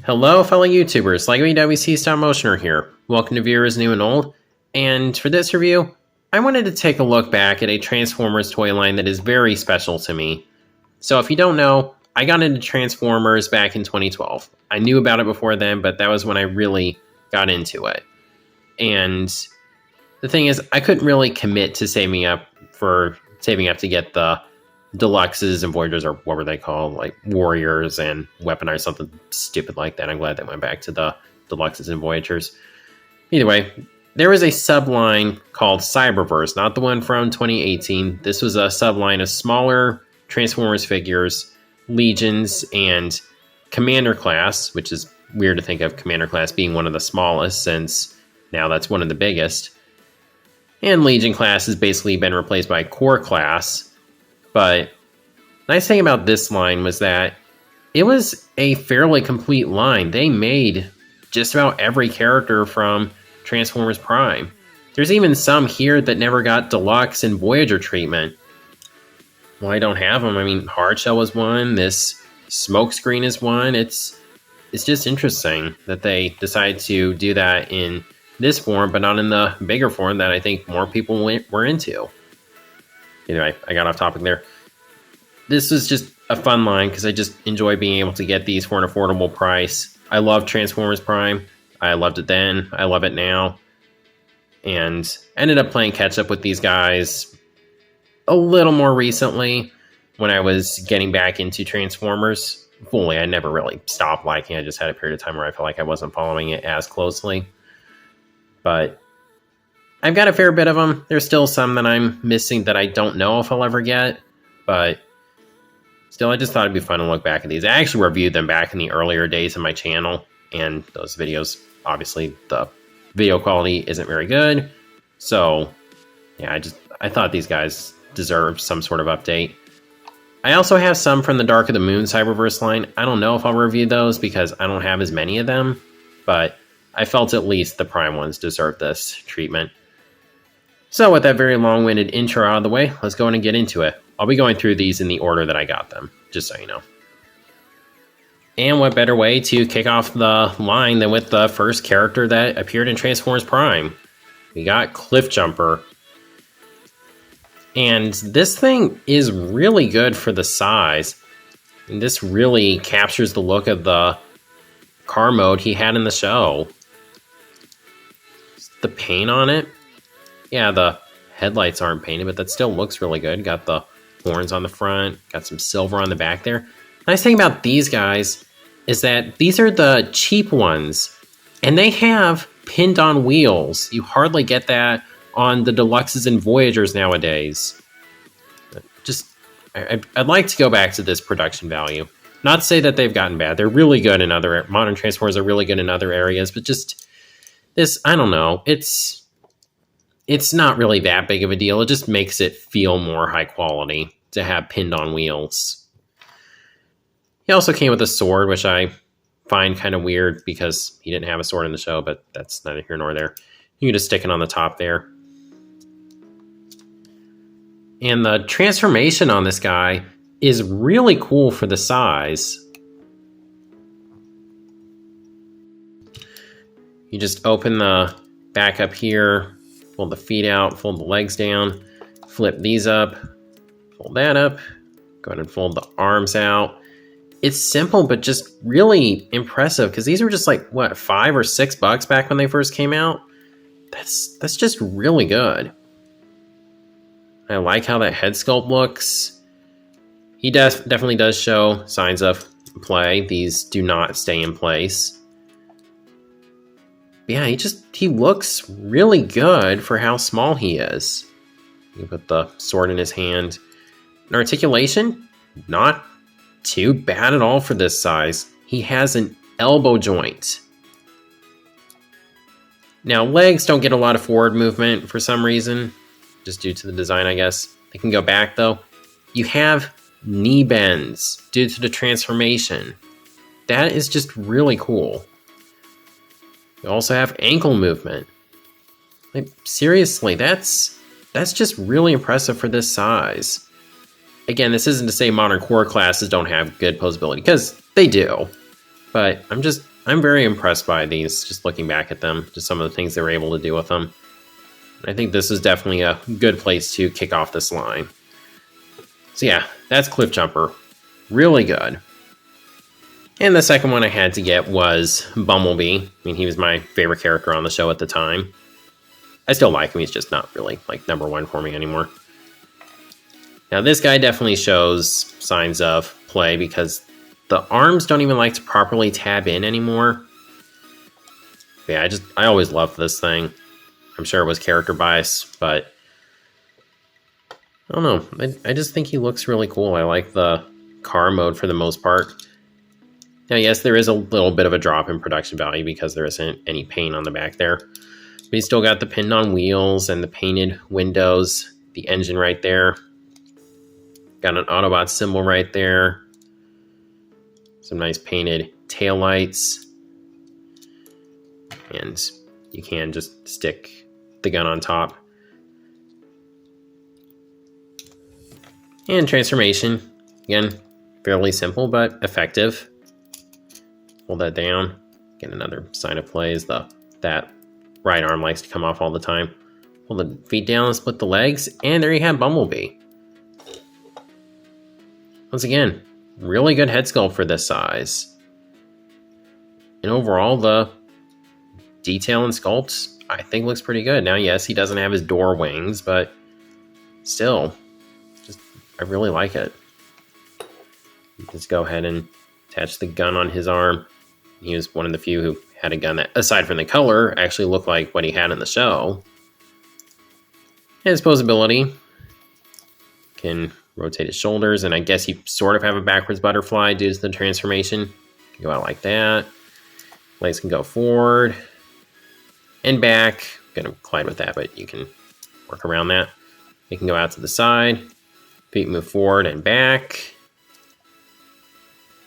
Hello fellow YouTubers, like WC Stop Motioner here. Welcome to viewers new and old, and for this review, I wanted to take a look back at a Transformers toy line that is very special to me. So if you don't know, I got into Transformers back in 2012. I knew about it before then, but that was when I really got into it. And the thing is, I couldn't really commit to saving up to get the Deluxes and Voyagers, or what were they called, like Warriors and Weaponized, something stupid like that. I'm glad they went back to the Deluxes and Voyagers. Either way, there was a subline called Cyberverse, not the one from 2018. This was a subline of smaller Transformers figures, Legions, and Commander Class, which is weird to think of Commander Class being one of the smallest, since now that's one of the biggest. And Legion Class has basically been replaced by Core Class. But the nice thing about this line was that it was a fairly complete line. They made just about every character from Transformers Prime. There's even some here that never got Deluxe and Voyager treatment. Well, I don't have them. I mean, Hardshell was one. This Smokescreen is one. It's just interesting that they decided to do that in this form, but not in the bigger form that I think more people were into. Anyway, I got off topic there. This was just a fun line because I just enjoy being able to get these for an affordable price. I love Transformers Prime. I loved it then. I love it now. And ended up playing catch up with these guys a little more recently when I was getting back into Transformers fully. I never really stopped liking it. I just had a period of time where I felt like I wasn't following it as closely. But I've got a fair bit of them. There's still some that I'm missing that I don't know if I'll ever get, but still, I just thought it'd be fun to look back at these. I actually reviewed them back in the earlier days of my channel, and those videos, obviously, the video quality isn't very good. So, yeah, I thought these guys deserved some sort of update. I also have some from the Dark of the Moon Cyberverse line. I don't know if I'll review those because I don't have as many of them, but I felt at least the Prime ones deserve this treatment. So with that very long-winded intro out of the way, let's go in and get into it. I'll be going through these in the order that I got them, just so you know. And what better way to kick off the line than with the first character that appeared in Transformers Prime. We got Cliffjumper. And this thing is really good for the size. And this really captures the look of the car mode he had in the show. The paint on it. Yeah, the headlights aren't painted, but that still looks really good. Got the horns on the front, got some silver on the back there. Nice thing about these guys is that these are the cheap ones, and they have pinned on wheels. You hardly get that on the Deluxes and Voyagers nowadays. I'd like to go back to this production value. Not to say that they've gotten bad. They're really good in modern Transformers are really good in other areas, but just this, I don't know. It's not really that big of a deal. It just makes it feel more high quality to have pinned on wheels. He also came with a sword, which I find kind of weird because he didn't have a sword in the show, but that's neither here nor there. You can just stick it on the top there. And the transformation on this guy is really cool for the size. You just open the back up here, fold the feet out, fold the legs down, flip these up, fold that up, go ahead and fold the arms out. It's simple, but just really impressive because these were just like, what, $5 or $6 back when they first came out? That's just really good. I like how that head sculpt looks. He definitely does show signs of play. These do not stay in place. Yeah, he looks really good for how small he is. You put the sword in his hand. And articulation, not too bad at all for this size. He has an elbow joint. Now, legs don't get a lot of forward movement for some reason, just due to the design, I guess. They can go back, though. You have knee bends due to the transformation. That is just really cool. You also have ankle movement. Like, seriously, that's just really impressive for this size. Again, this isn't to say modern core classes don't have good posability, because they do. But I'm I'm very impressed by these, just looking back at them, just some of the things they were able to do with them. I think this is definitely a good place to kick off this line. So yeah, that's Cliffjumper. Really good. And the second one I had to get was Bumblebee. I mean, he was my favorite character on the show at the time. I still like him, he's just not really like #1 for me anymore. Now this guy definitely shows signs of play because the arms don't even like to properly tab in anymore. But yeah, I always loved this thing. I'm sure it was character bias, but I don't know. I just think he looks really cool. I like the car mode for the most part. Now, yes, there is a little bit of a drop in production value because there isn't any paint on the back there. But he's still got the pinned on wheels and the painted windows, the engine right there. Got an Autobot symbol right there. Some nice painted taillights. And you can just stick the gun on top. And transformation, again, fairly simple but effective. Hold that down. Get another sign of play is that right arm likes to come off all the time. Pull the feet down and split the legs, and there you have Bumblebee. Once again, really good head sculpt for this size. And overall, the detail and sculpt, I think, looks pretty good. Now, yes, he doesn't have his door wings, but still, I really like it. Just go ahead and attach the gun on his arm. He was one of the few who had a gun that, aside from the color, actually looked like what he had in the show. His posability can rotate his shoulders, and I guess you sort of have a backwards butterfly due to the transformation. Can go out like that. Legs can go forward and back. I'm gonna collide with that, but you can work around that. It can go out to the side. Feet move forward and back.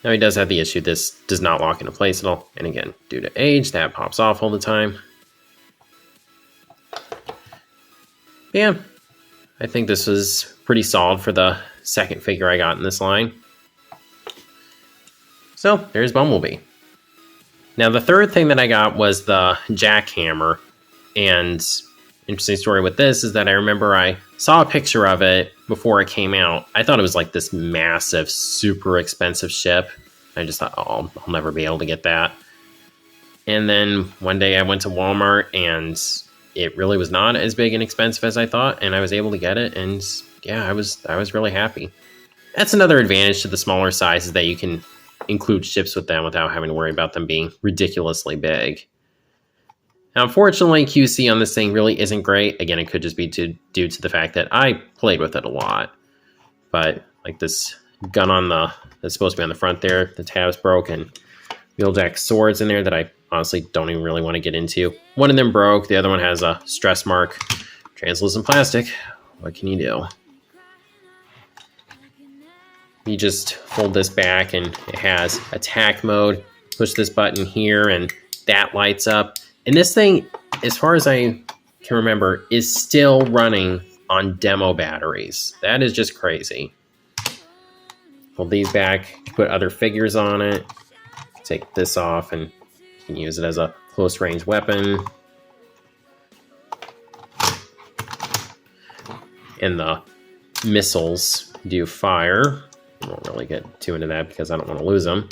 Now he does have the issue this does not lock into place at all. And again, due to age, that pops off all the time. But yeah, I think this was pretty solid for the second figure I got in this line. So there's Bumblebee. Now the third thing that I got was the Jackhammer. And interesting story with this is that I remember I saw a picture of it before it came out. I thought it was like this massive, super expensive ship. I just thought, oh, I'll never be able to get that. And then one day I went to Walmart and it really was not as big and expensive as I thought, and I was able to get it, and yeah, I was really happy. That's another advantage to the smaller sizes, that you can include ships with them without having to worry about them being ridiculously big. Now, unfortunately, QC on this thing really isn't great. Again, it could just be due to the fact that I played with it a lot. But like this gun that's supposed to be on the front there, the tabs broke, and Wheeljack swords in there that I honestly don't even really want to get into. One of them broke. The other one has a stress mark. Translucent plastic. What can you do? You just fold this back and it has attack mode. Push this button here and that lights up. And this thing, as far as I can remember, is still running on demo batteries. That is just crazy. Fold these back, put other figures on it. Take this off and you can use it as a close range weapon. And the missiles do fire. I won't really get too into that because I don't want to lose them.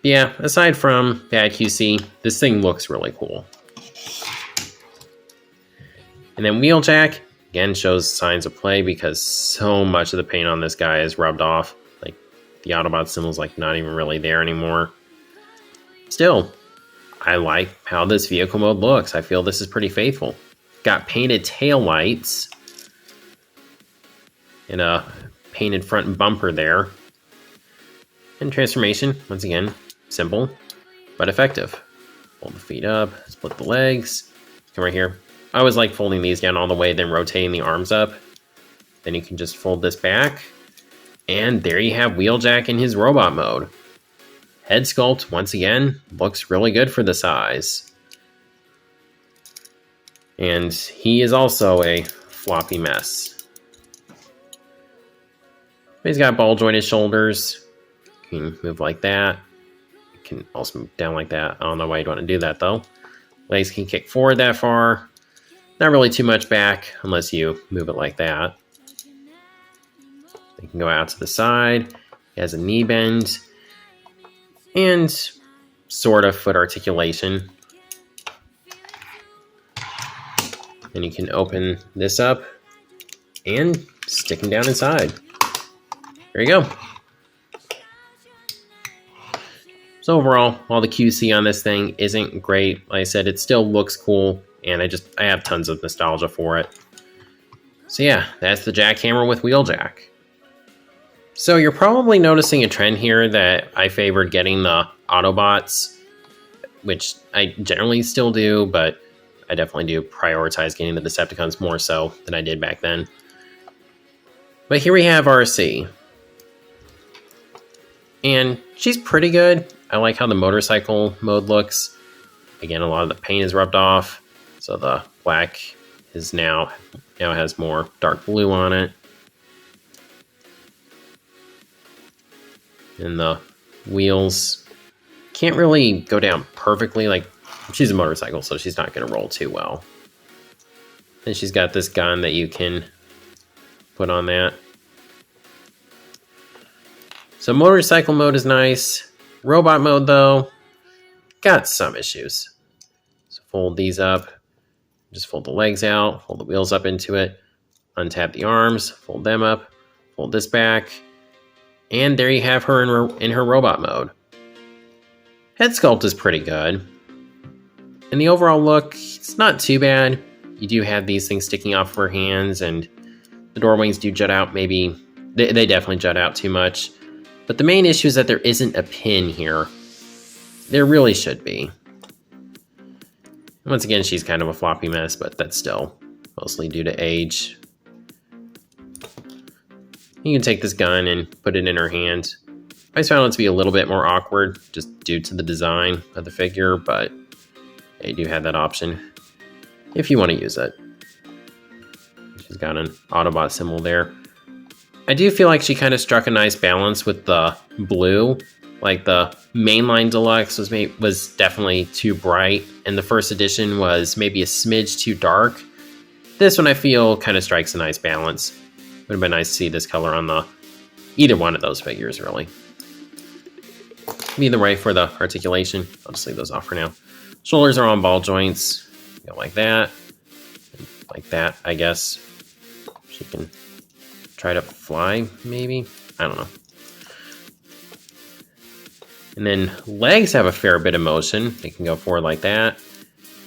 Yeah, aside from bad QC, this thing looks really cool. And then Wheeljack, again, shows signs of play because so much of the paint on this guy is rubbed off. Like, the Autobot symbol's like not even really there anymore. Still, I like how this vehicle mode looks. I feel this is pretty faithful. Got painted tail lights and a painted front bumper there. And transformation, once again, simple but effective. Fold the feet up, split the legs, come right here. I always like folding these down all the way, then rotating the arms up. Then you can just fold this back, and there you have Wheeljack in his robot mode. Head sculpt, once again, looks really good for the size. And he is also a floppy mess. He's got ball jointed shoulders. You can move like that. Can also move down like that. I don't know why you'd want to do that though. Legs can kick forward that far. Not really too much back unless you move it like that. They can go out to the side. He has a knee bend. And sort of foot articulation. And you can open this up and stick him down inside. There you go. So overall, while the QC on this thing isn't great, like I said, it still looks cool, and I have tons of nostalgia for it. So yeah, that's the Jackhammer with Wheeljack. So you're probably noticing a trend here that I favored getting the Autobots, which I generally still do, but I definitely do prioritize getting the Decepticons more so than I did back then. But here we have Arcee. And she's pretty good. I like how the motorcycle mode looks. Again, a lot of the paint is rubbed off, so the black is now has more dark blue on it. And the wheels can't really go down perfectly. Like, she's a motorcycle, so she's not going to roll too well. And she's got this gun that you can put on that. So motorcycle mode is nice. Robot mode, though, got some issues. So fold these up. Just fold the legs out. Fold the wheels up into it. Untap the arms. Fold them up. Fold this back. And there you have her in her robot mode. Head sculpt is pretty good. And the overall look, it's not too bad. You do have these things sticking off her hands, and the door wings do jut out. Maybe they definitely jut out too much. But the main issue is that there isn't a pin here. There really should be. Once again, she's kind of a floppy mess, but that's still mostly due to age. You can take this gun and put it in her hand. I just found it to be a little bit more awkward just due to the design of the figure, but you do have that option if you want to use it. She's got an Autobot symbol there. I do feel like she kind of struck a nice balance with the blue. Like the mainline deluxe was definitely too bright, and the first edition was maybe a smidge too dark. This one I feel kind of strikes a nice balance. Would have been nice to see this color on either one of those figures, really. Either way, for the articulation, I'll just leave those off for now. Shoulders are on ball joints. Go like that. Like that, I guess. She can try to fly, maybe? I don't know. And then legs have a fair bit of motion. They can go forward like that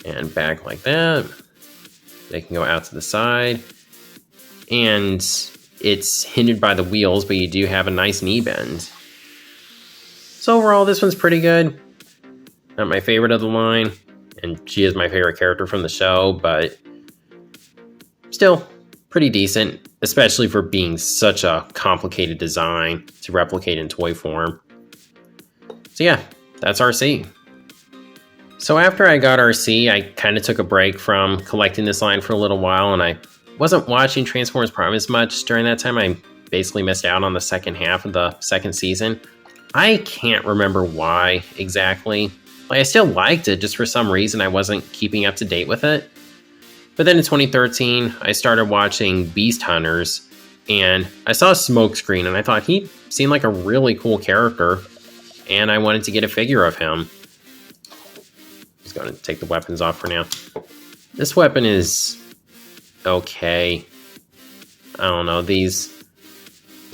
and back like that. They can go out to the side. And it's hindered by the wheels, but you do have a nice knee bend. So overall, this one's pretty good. Not my favorite of the line, and she is my favorite character from the show, but still pretty decent, especially for being such a complicated design to replicate in toy form. So yeah, that's Arcee. So after I got Arcee, I kind of took a break from collecting this line for a little while, and I wasn't watching Transformers Prime as much during that time. I basically missed out on the second half of the second season. I can't remember why exactly. Like, I still liked it, just for some reason I wasn't keeping up to date with it. But then in 2013, I started watching Beast Hunters, and I saw Smokescreen, and I thought he seemed like a really cool character, and I wanted to get a figure of him. Just going to take the weapons off for now. This weapon is okay. I don't know, these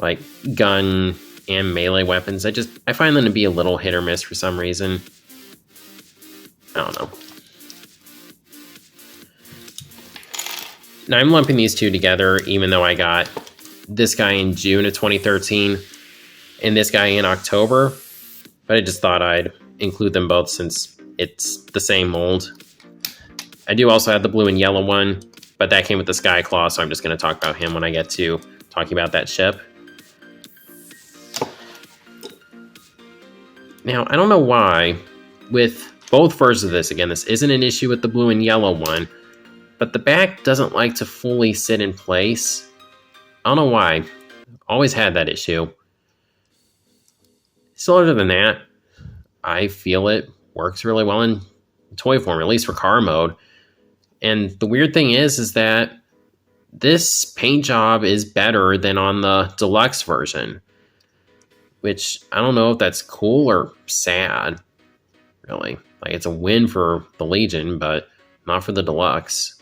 like gun and melee weapons, I find them to be a little hit or miss for some reason. I don't know. Now I'm lumping these two together, even though I got this guy in June of 2013 and this guy in October, but I just thought I'd include them both since it's the same mold. I do also have the blue and yellow one, but that came with the Skyclaw, so I'm just going to talk about him when I get to talking about that ship. Now, I don't know why, with both versions of this, again, this isn't an issue with the blue and yellow one, but the back doesn't like to fully sit in place. I don't know why. Always had that issue. So other than that, I feel it works really well in toy form, at least for car mode. And the weird thing is that this paint job is better than on the deluxe version, which I don't know if that's cool or sad, really. Like, it's a win for the Legion, but not for the deluxe.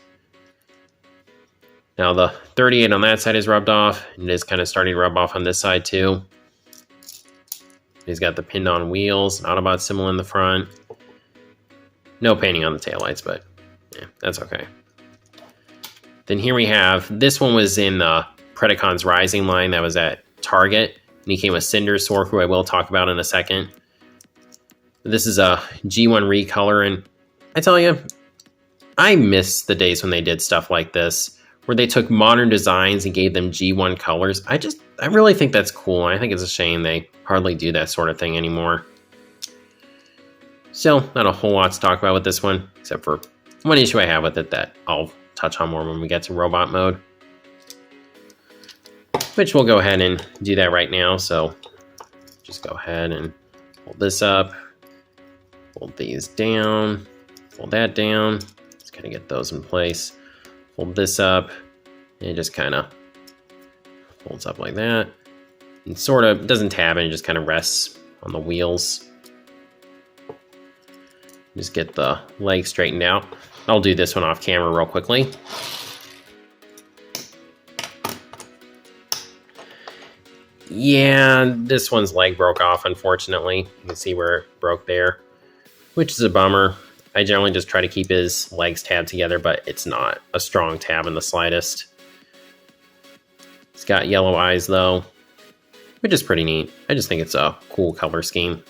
Now the 38 on that side is rubbed off, and it is kind of starting to rub off on this side too. He's got the pinned on wheels, an Autobot symbol in the front. No painting on the taillights, but yeah, that's okay. Then here we have, this one was in Predakon's Rising line that was at Target, and he came with Cindersaur, who I will talk about in a second. This is a G1 recolor, and I tell you, I miss the days when they did stuff like this, where they took modern designs and gave them G1 colors. I really think that's cool, and I think it's a shame they hardly do that sort of thing anymore. Still, not a whole lot to talk about with this one, except for one issue I have with it that I'll touch on more when we get to robot mode. Which we'll go ahead and do that right now, so just go ahead and hold this up, fold these down, fold that down, just kind of get those in place. Fold this up, and it just kind of folds up like that. And sort of doesn't tab, and it just kind of rests on the wheels. Just get the legs straightened out. I'll do this one off camera real quickly. Yeah, this one's leg broke off, unfortunately. You can see where it broke there, which is a bummer. I generally just try to keep his legs tabbed together, but it's not a strong tab in the slightest. He's got yellow eyes, though, which is pretty neat. I just think it's a cool color scheme.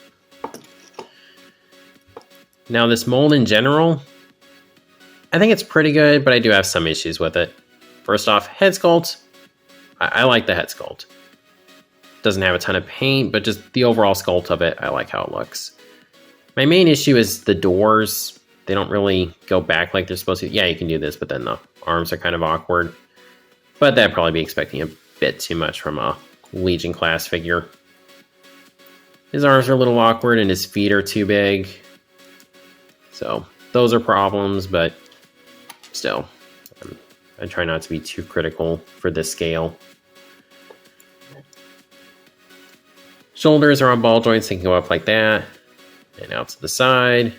Now, this mold in general, I think it's pretty good, but I do have some issues with it. First off, head sculpt. I like the head sculpt. Doesn't have a ton of paint, but just the overall sculpt of it, I like how it looks. My main issue is the doors. They don't really go back like they're supposed to. Yeah, you can do this, but then the arms are kind of awkward. But that'd probably be expecting a bit too much from a Legion class figure. His arms are a little awkward and his feet are too big. So those are problems, but still, I try not to be too critical for this scale. Shoulders are on ball joints, they can go up like that and out to the side.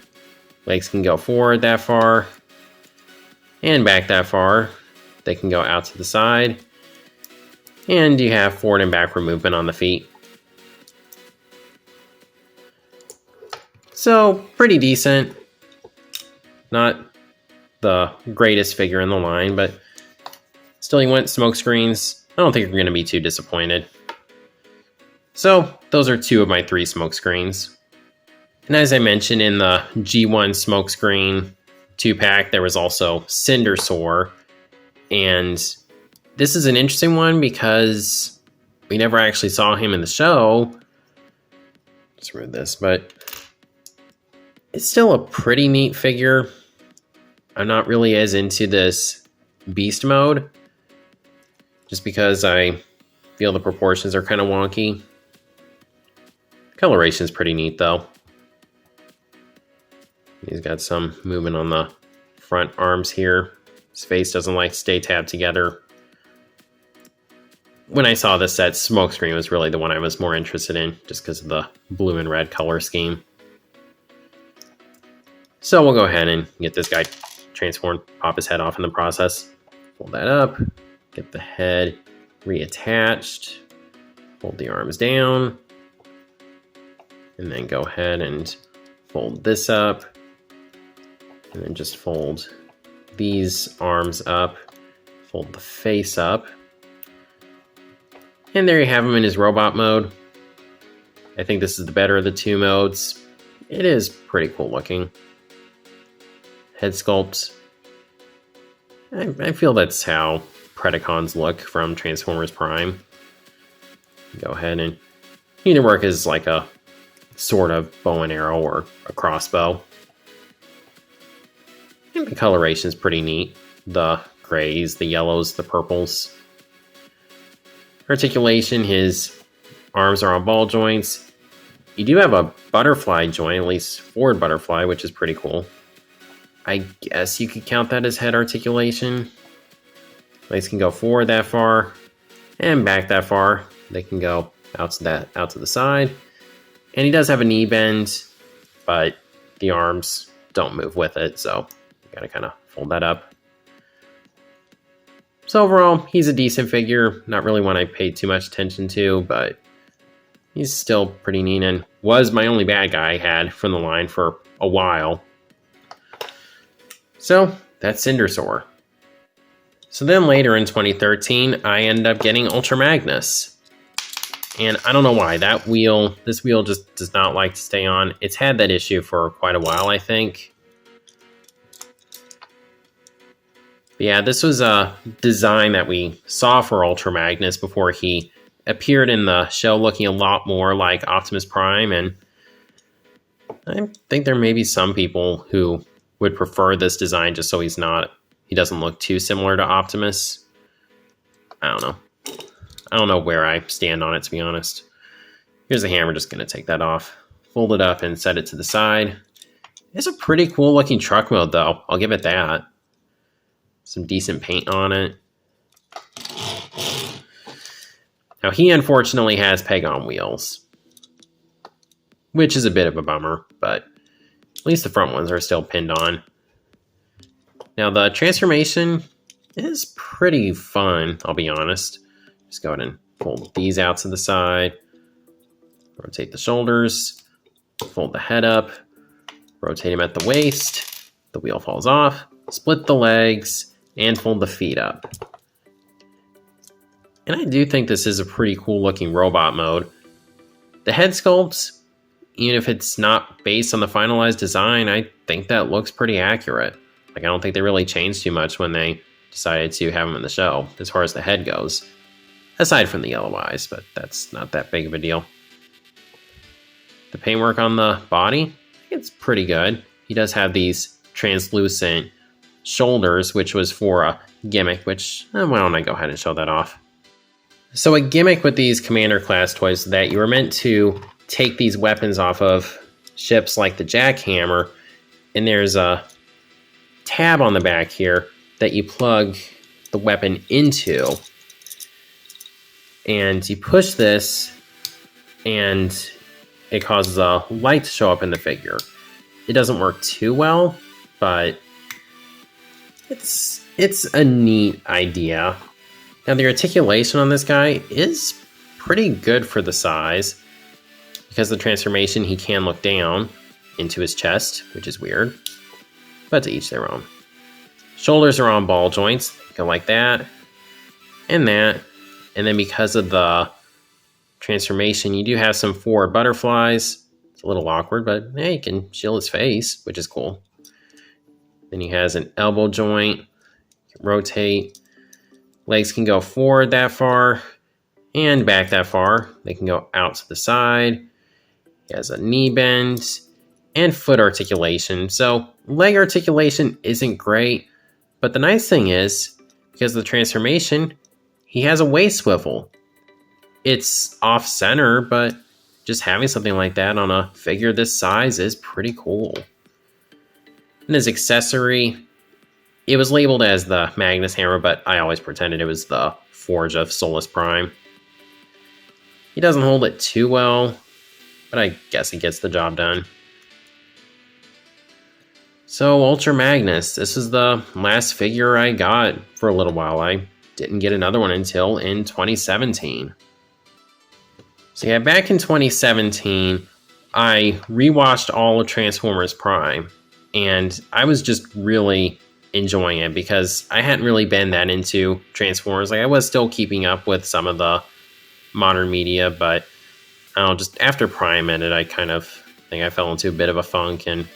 Legs can go forward that far and back that far. They can go out to the side. And you have forward and backward movement on the feet. So, pretty decent. Not the greatest figure in the line, but still, you went Smokescreens. I don't think you're going to be too disappointed. So, those are two of my 3 Smokescreens. And as I mentioned in the G1 Smokescreen 2-pack, there was also Cindersaur. And this is an interesting one because we never actually saw him in the show. Just read this, but it's still a pretty neat figure. I'm not really as into this beast mode, just because I feel the proportions are kind of wonky. Coloration is pretty neat, though. He's got some movement on the front arms here. His face doesn't like to stay tabbed together. When I saw this set, Smokescreen was really the one I was more interested in, just because of the blue and red color scheme. So we'll go ahead and get this guy transformed, pop his head off in the process. Fold that up, get the head reattached, fold the arms down, and then go ahead and fold this up, and then just fold these arms up, fold the face up, and there you have him in his robot mode. I think this is the better of the 2 modes. It is pretty cool looking. Head sculpt. I feel that's how Predacons look from Transformers Prime. Go ahead and either work as like a sort of bow and arrow or a crossbow. And the coloration is pretty neat. The grays, the yellows, the purples. Articulation, his arms are on ball joints. You do have a butterfly joint, at least forward butterfly, which is pretty cool. I guess you could count that as head articulation. Legs can go forward that far and back that far. They can go out to the side. And he does have a knee bend, but the arms don't move with it, so you gotta kind of fold that up. So overall, he's a decent figure. Not really one I paid too much attention to, but he's still pretty neat and was my only bad guy I had from the line for a while. So that's Cindersaur. So then later in 2013, I ended up getting Ultra Magnus. And I don't know why. This wheel just does not like to stay on. It's had that issue for quite a while, I think. But yeah, this was a design that we saw for Ultra Magnus before he appeared in the show looking a lot more like Optimus Prime. And I think there may be some people who would prefer this design just so he doesn't look too similar to Optimus. I don't know. I don't know where I stand on it, to be honest. Here's the hammer, just going to take that off. Fold it up and set it to the side. It's a pretty cool looking truck mode, though. I'll give it that. Some decent paint on it. Now, he unfortunately has peg-on wheels, which is a bit of a bummer, but at least the front ones are still pinned on. Now, the transformation is pretty fun, I'll be honest. Just go ahead and fold these out to the side. Rotate the shoulders. Fold the head up. Rotate him at the waist. The wheel falls off. Split the legs. And fold the feet up. And I do think this is a pretty cool looking robot mode. The head sculpts, even if it's not based on the finalized design, I think that looks pretty accurate. Like, I don't think they really changed too much when they decided to have him in the show, as far as the head goes. Aside from the yellow eyes, but that's not that big of a deal. The paintwork on the body, it's pretty good. He does have these translucent shoulders, which was for a gimmick, which, why don't I go ahead and show that off. So a gimmick with these Commander class toys is that you were meant to take these weapons off of ships like the Jackhammer, and there's a tab on the back here that you plug the weapon into. And you push this, and it causes a light to show up in the figure. It doesn't work too well, but it's a neat idea. Now, the articulation on this guy is pretty good for the size. Because of the transformation, he can look down into his chest, which is weird. But to each their own. Shoulders are on ball joints. Go like that. And that. And then because of the transformation, you do have some forward butterflies. It's a little awkward, but hey, you can shield his face, which is cool. Then he has an elbow joint. You can rotate. Legs can go forward that far and back that far. They can go out to the side. He has a knee bend and foot articulation. So leg articulation isn't great, but the nice thing is, because of the transformation, he has a waist swivel. It's off-center, but just having something like that on a figure this size is pretty cool. And his accessory, it was labeled as the Magnus hammer, but I always pretended it was the Forge of Solus Prime. He doesn't hold it too well, but I guess he gets the job done. So, Ultra Magnus, this is the last figure I got for a little while. I didn't get another one until in 2017. So yeah, back in 2017, I rewatched all of Transformers Prime, and I was just really enjoying it because I hadn't really been that into Transformers. Like, I was still keeping up with some of the modern media, but I don't know, just after Prime ended, I think I fell into a bit of a funk, and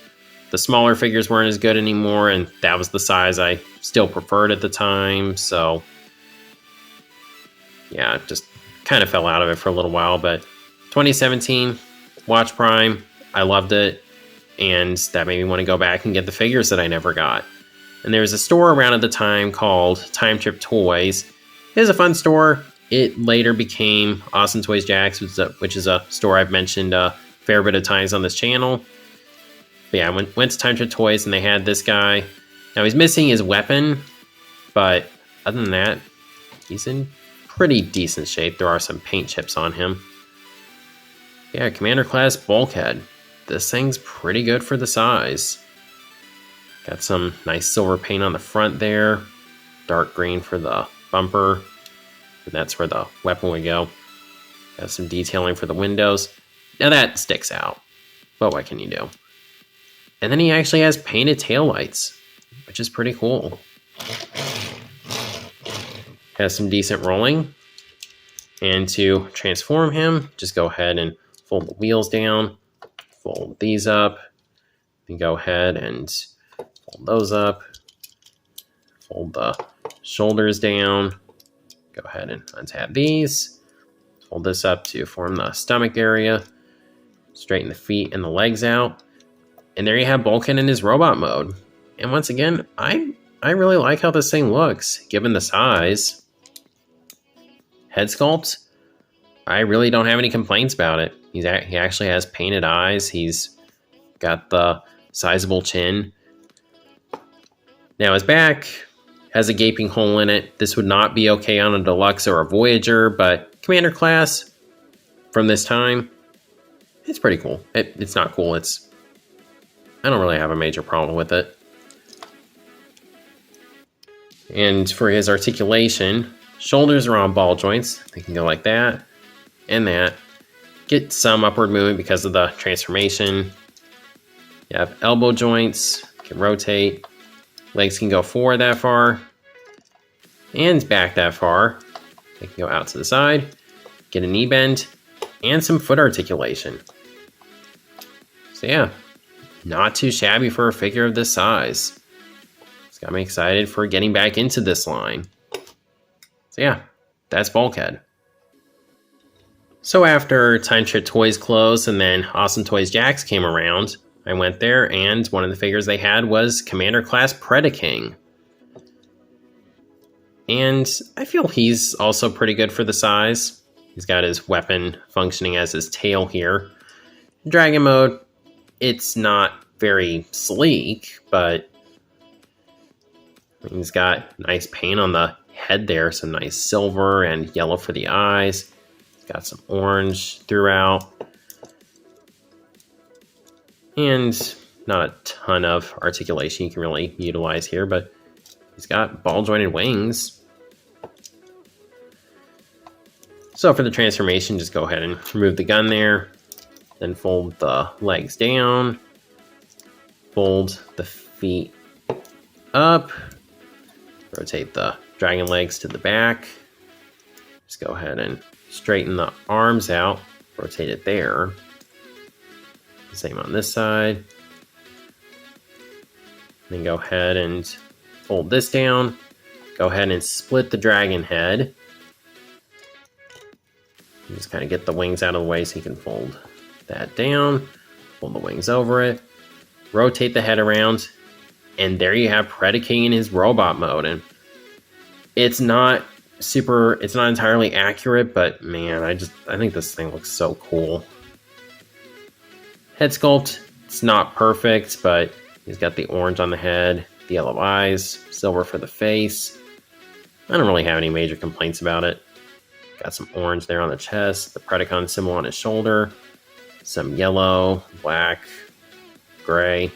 the smaller figures weren't as good anymore, and that was the size I still preferred at the time, so yeah, just kind of fell out of it for a little while. But 2017, watch Prime, I loved it, and that made me want to go back and get the figures that I never got. And there was a store around at the time called Time Trip Toys. It was a fun store. It later became Awesome Toys Jacks, which is a store I've mentioned a fair bit of times on this channel. But yeah, I went to Time Trip Toys and they had this guy. Now he's missing his weapon, but other than that, he's in pretty decent shape. There are some paint chips on him. Yeah, Commander Class Bulkhead. This thing's pretty good for the size. Got some nice silver paint on the front there. Dark green for the bumper. And that's where the weapon would go. Got some detailing for the windows. Now that sticks out, but what can you do? And then he actually has painted taillights, which is pretty cool. Has some decent rolling. And to transform him, just go ahead and fold the wheels down, fold these up, and go ahead and fold those up, fold the shoulders down, go ahead and untab these, fold this up to form the stomach area, straighten the feet and the legs out, and there you have Bulkhead in his robot mode. And once again, I really like how this thing looks, given the size. Head sculpt, I really don't have any complaints about it. He actually has painted eyes. He's got the sizable chin. Now his back has a gaping hole in it. This would not be okay on a Deluxe or a Voyager, but Commander Class from this time, it's pretty cool. It's not cool. I don't really have a major problem with it. And for his articulation, shoulders are on ball joints. They can go like that and that. Get some upward movement because of the transformation. You have elbow joints, can rotate. Legs can go forward that far and back that far. They can go out to the side, get a knee bend, and some foot articulation. So yeah, not too shabby for a figure of this size. It's got me excited for getting back into this line. So yeah, that's Bulkhead. So after Time Trip Toys closed and then Awesome Toys Jax came around, I went there and one of the figures they had was Commander Class Predaking. And I feel he's also pretty good for the size. He's got his weapon functioning as his tail here. Dragon mode, it's not very sleek, but he's got nice paint on the head there, some nice silver and yellow for the eyes. Got some orange throughout. And not a ton of articulation you can really utilize here, but he's got ball jointed wings. So for the transformation, just go ahead and remove the gun there. Then fold the legs down. Fold the feet up. Rotate the dragon legs to the back. Just go ahead and straighten the arms out, rotate it there. Same on this side. Then go ahead and fold this down. Go ahead and split the dragon head. You just kind of get the wings out of the way so you can fold that down. Fold the wings over it. Rotate the head around. And there you have Predaking in his robot mode. And it's not entirely accurate, but man, I think this thing looks so cool. Head sculpt, it's not perfect, but he's got the orange on the head, the yellow eyes, silver for the face. I don't really have any major complaints about it. Got some orange there on the chest, the Predacon symbol on his shoulder, some yellow, black, gray.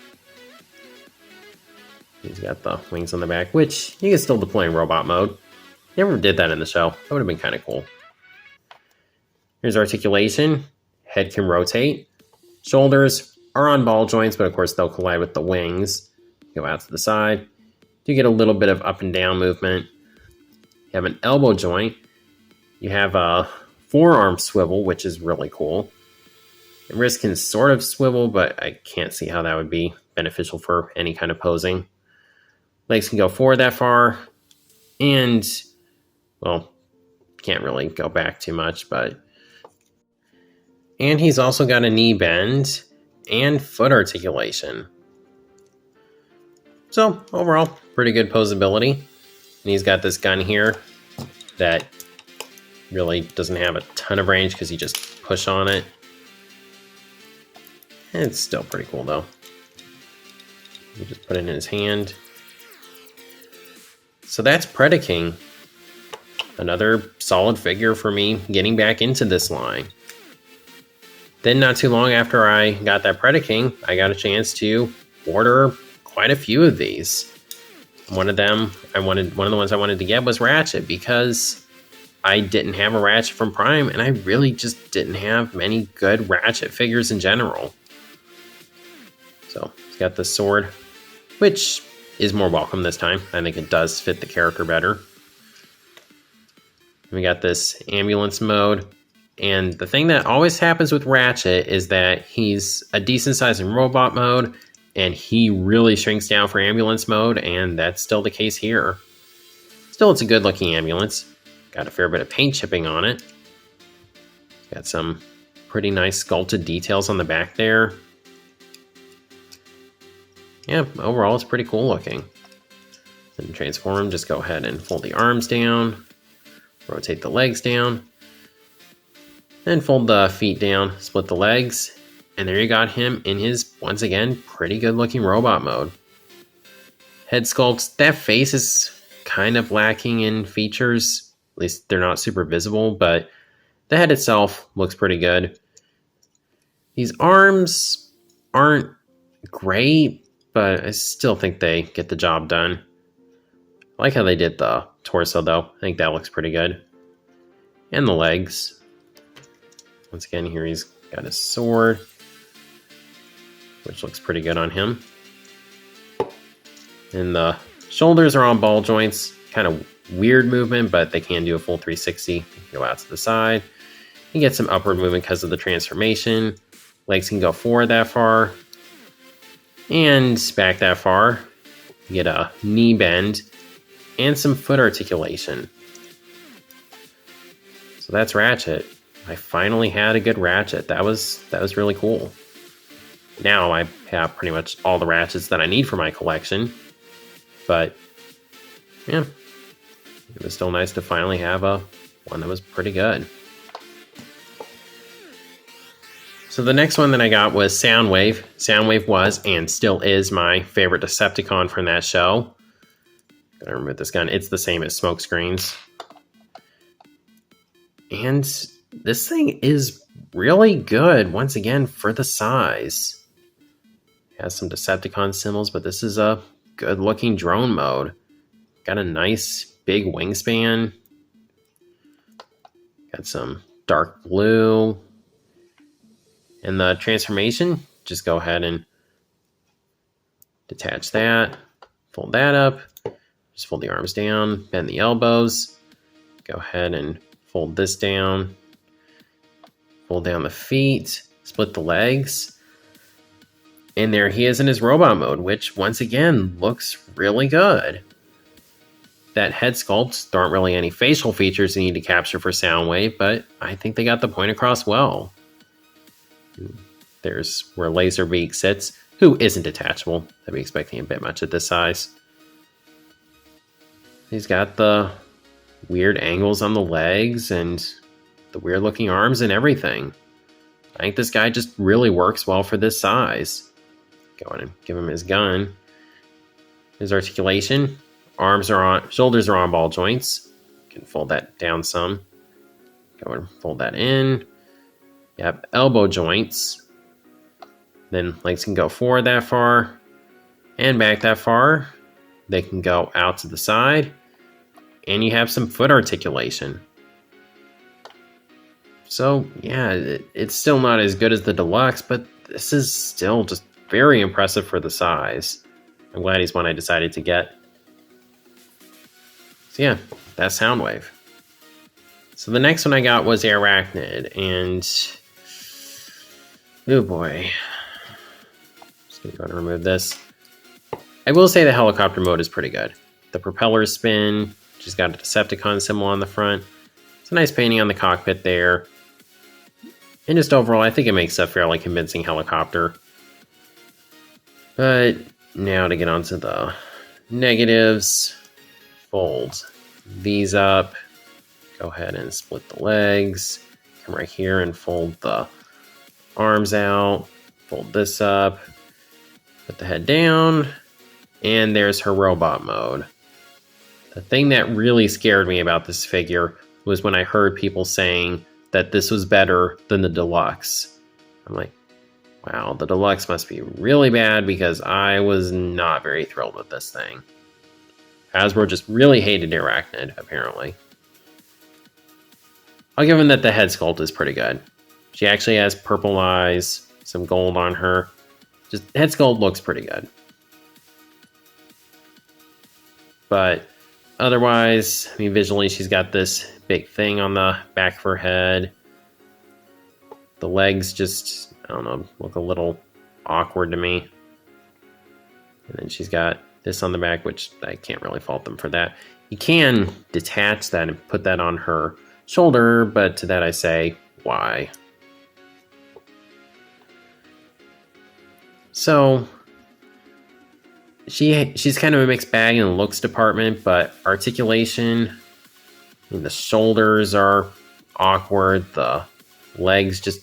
He's got the wings on the back, which you can still deploy in robot mode. Never did that in the show. That would have been kind of cool. Here's articulation. Head can rotate. Shoulders are on ball joints, but of course they'll collide with the wings. Go out to the side. You get a little bit of up and down movement. You have an elbow joint. You have a forearm swivel, which is really cool. The wrist can sort of swivel, but I can't see how that would be beneficial for any kind of posing. Legs can go forward that far. And, well, can't really go back too much, but... And he's also got a knee bend and foot articulation. So, overall, pretty good posability. And he's got this gun here that really doesn't have a ton of range because you just push on it. It's still pretty cool though. You just put it in his hand. So that's Predaking. Another solid figure for me getting back into this line. Then not too long after I got that Predaking, I got a chance to order quite a few of these. One of the ones I wanted to get was Ratchet, because I didn't have a Ratchet from Prime, and I really just didn't have many good Ratchet figures in general. So he's got the sword, which is more welcome this time. I think it does fit the character better. We got this ambulance mode. And the thing that always happens with Ratchet is that he's a decent size in robot mode, and he really shrinks down for ambulance mode, and that's still the case here. Still, it's a good looking ambulance. Got a fair bit of paint chipping on it. Got some pretty nice sculpted details on the back there. Yeah, overall it's pretty cool looking. Then transform him, just go ahead and fold the arms down, rotate the legs down, then fold the feet down, split the legs, and there you got him in his, once again, pretty good looking robot mode. Head sculpts, that face is kind of lacking in features, at least they're not super visible, but the head itself looks pretty good. These arms aren't great, but I still think they get the job done. I like how they did the torso though. I think that looks pretty good. And the legs. Once again, here he's got his sword, which looks pretty good on him. And the shoulders are on ball joints. Kind of weird movement, but they can do a full 360. Go out to the side. You get some upward movement because of the transformation. Legs can go forward that far and back that far. You get a knee bend and some foot articulation. So that's Ratchet. I finally had a good Ratchet. That was really cool. Now I have pretty much all the Ratchets that I need for my collection. But yeah, it was still nice to finally have one that was pretty good. So the next one that I got was Soundwave. Soundwave was and still is my favorite Decepticon from that show. Gotta remove this gun. It's the same as Smokescreens. And this thing is really good, once again, for the size. It has some Decepticon symbols, but this is a good looking drone mode. Got a nice big wingspan. Got some dark blue. And the transformation, just go ahead and detach that, fold that up, just fold the arms down, bend the elbows, go ahead and fold this down, fold down the feet, split the legs, and there he is in his robot mode, which once again looks really good. That head sculpt, there aren't really any facial features you need to capture for Soundwave, but I think they got the point across well. There's where Laserbeak sits, who isn't detachable. I'd be expecting a bit much at this size. He's got the weird angles on the legs and the weird looking arms and everything. I think this guy just really works well for this size. Go in and give him his gun. His articulation, shoulders are on ball joints. You can fold that down some. Go and fold that in. You have elbow joints. Then legs can go forward that far and back that far. They can go out to the side. And you have some foot articulation. So, yeah, it's still not as good as the Deluxe, but this is still just very impressive for the size. I'm glad he's one I decided to get. So yeah, that's Soundwave. So the next one I got was Airachnid, and oh boy. Just gonna go and remove this. I will say the helicopter mode is pretty good. The propellers spin, she's got a Decepticon symbol on the front. It's a nice painting on the cockpit there. And just overall, I think it makes a fairly convincing helicopter. But now to get onto the negatives. Fold these up. Go ahead and split the legs. Come right here and fold the arms out. Fold this up, put the head down, and there's her robot mode. The thing that really scared me about this figure was when I heard people saying that this was better than the deluxe. I'm like, wow, the deluxe must be really bad, because I was not very thrilled with this thing. Hasbro just really hated Airachnid, apparently. I'll give him that the head sculpt is pretty good. She actually has purple eyes, some gold on her. Just head sculpt looks pretty good. But otherwise, I mean, visually, she's got this big thing on the back of her head. The legs just, I don't know, look a little awkward to me. And then she's got this on the back, which I can't really fault them for that. You can detach that and put that on her shoulder, but to that I say, why? So she's kind of a mixed bag in the looks department, but articulation, I mean, the shoulders are awkward, the legs just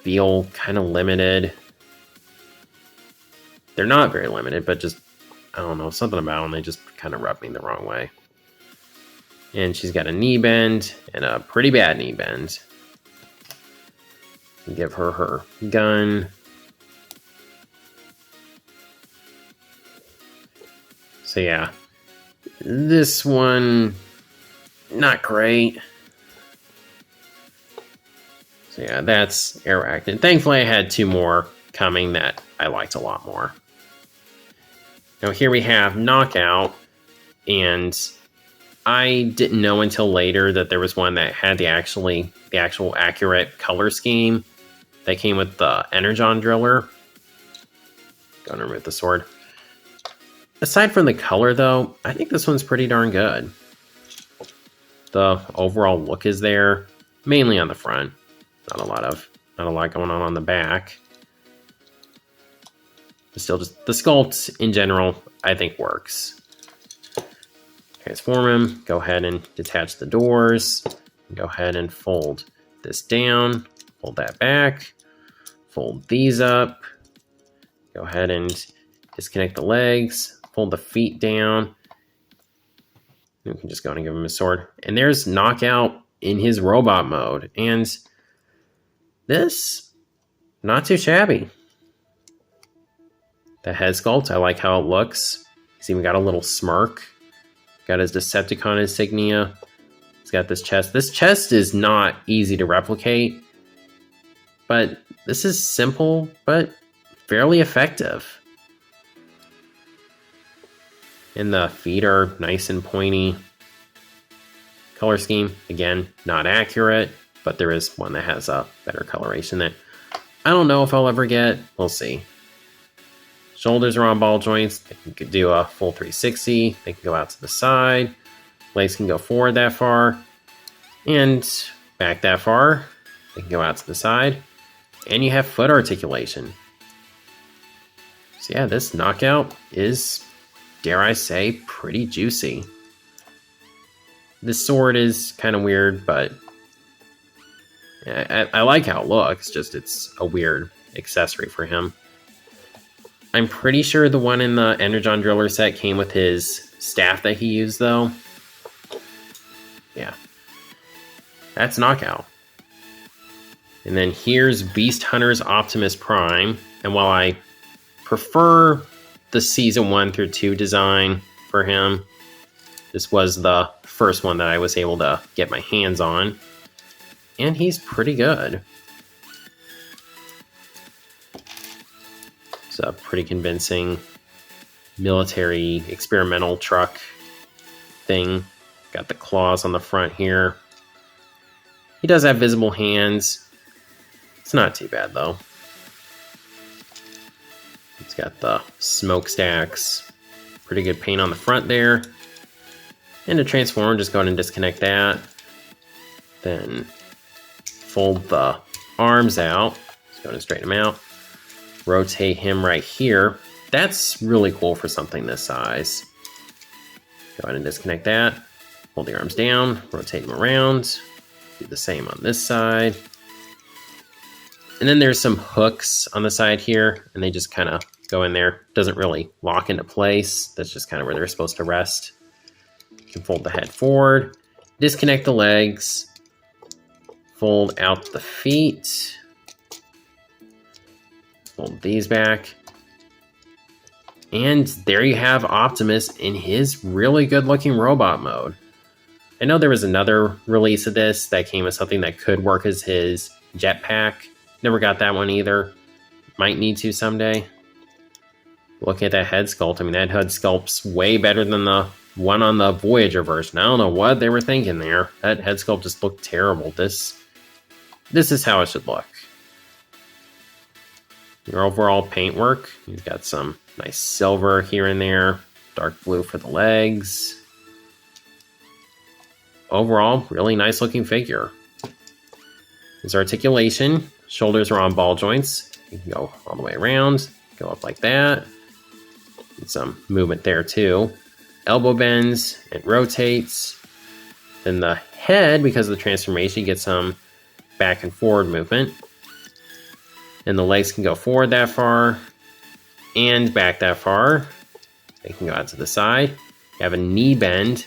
feel kind of limited. They're not very limited, but just, I don't know, something about them, they just kind of rub me the wrong way. And she's got a knee bend, and a pretty bad knee bend. Give her her gun. So yeah, this one, not great. So yeah, that's Airachnid. Thankfully, I had two more coming that I liked a lot more. Now here we have Knockout, and I didn't know until later that there was one that had the actual accurate color scheme that came with the Energon driller. Gonna remove the sword. Aside from the color, though, I think this one's pretty darn good. The overall look is there, mainly on the front. Not a lot going on the back. But still, just the sculpt in general, I think works. Transform him. Go ahead and detach the doors. Go ahead and fold this down. Fold that back. Fold these up. Go ahead and disconnect the legs. Fold the feet down. We can just go and give him his sword. And there's Knockout in his robot mode. And this, not too shabby. The head sculpt, I like how it looks. He's even got a little smirk. Got his Decepticon insignia. He's got this chest. This chest is not easy to replicate. But this is simple, but fairly effective. And the feet are nice and pointy. Color scheme, again, not accurate, but there is one that has a better coloration that I don't know if I'll ever get. We'll see. Shoulders are on ball joints. They can do a full 360. They can go out to the side. Legs can go forward that far and back that far. They can go out to the side. And you have foot articulation. So yeah, this Knockout is, dare I say, pretty juicy. This sword is kind of weird, but I like how it looks, just it's a weird accessory for him. I'm pretty sure the one in the Energon Driller set came with his staff that he used, though. Yeah. That's Knockout. And then here's Beast Hunter's Optimus Prime. And while I prefer the Season 1 through 2 design for him, this was the first one that I was able to get my hands on. And he's pretty good. It's a pretty convincing military experimental truck thing. Got the claws on the front here. He does have visible hands. It's not too bad though. It's got the smokestacks. Pretty good paint on the front there. And to transform, just go ahead and disconnect that. Then fold the arms out. Just go ahead and straighten them out. Rotate him right here. That's really cool for something this size. Go ahead and disconnect that. Hold the arms down. Rotate them around. Do the same on this side. And then there's some hooks on the side here, and they just kind of go in there. Doesn't really lock into place. That's just kind of where they're supposed to rest. You can fold the head forward, disconnect the legs, fold out the feet, fold these back. And there you have Optimus in his really good looking robot mode. I know there was another release of this that came with something that could work as his jetpack. Never got that one either. Might need to someday. Look at that head sculpt. I mean, that head sculpt's way better than the one on the Voyager version. I don't know what they were thinking there. That head sculpt just looked terrible. This is how it should look. Your overall paintwork, you've got some nice silver here and there. Dark blue for the legs. Overall, really nice looking figure. His articulation. Shoulders are on ball joints. You can go all the way around, go up like that. Get some movement there too. Elbow bends, it rotates. Then the head, because of the transformation, you get some back and forward movement. And the legs can go forward that far and back that far. They can go out to the side. You have a knee bend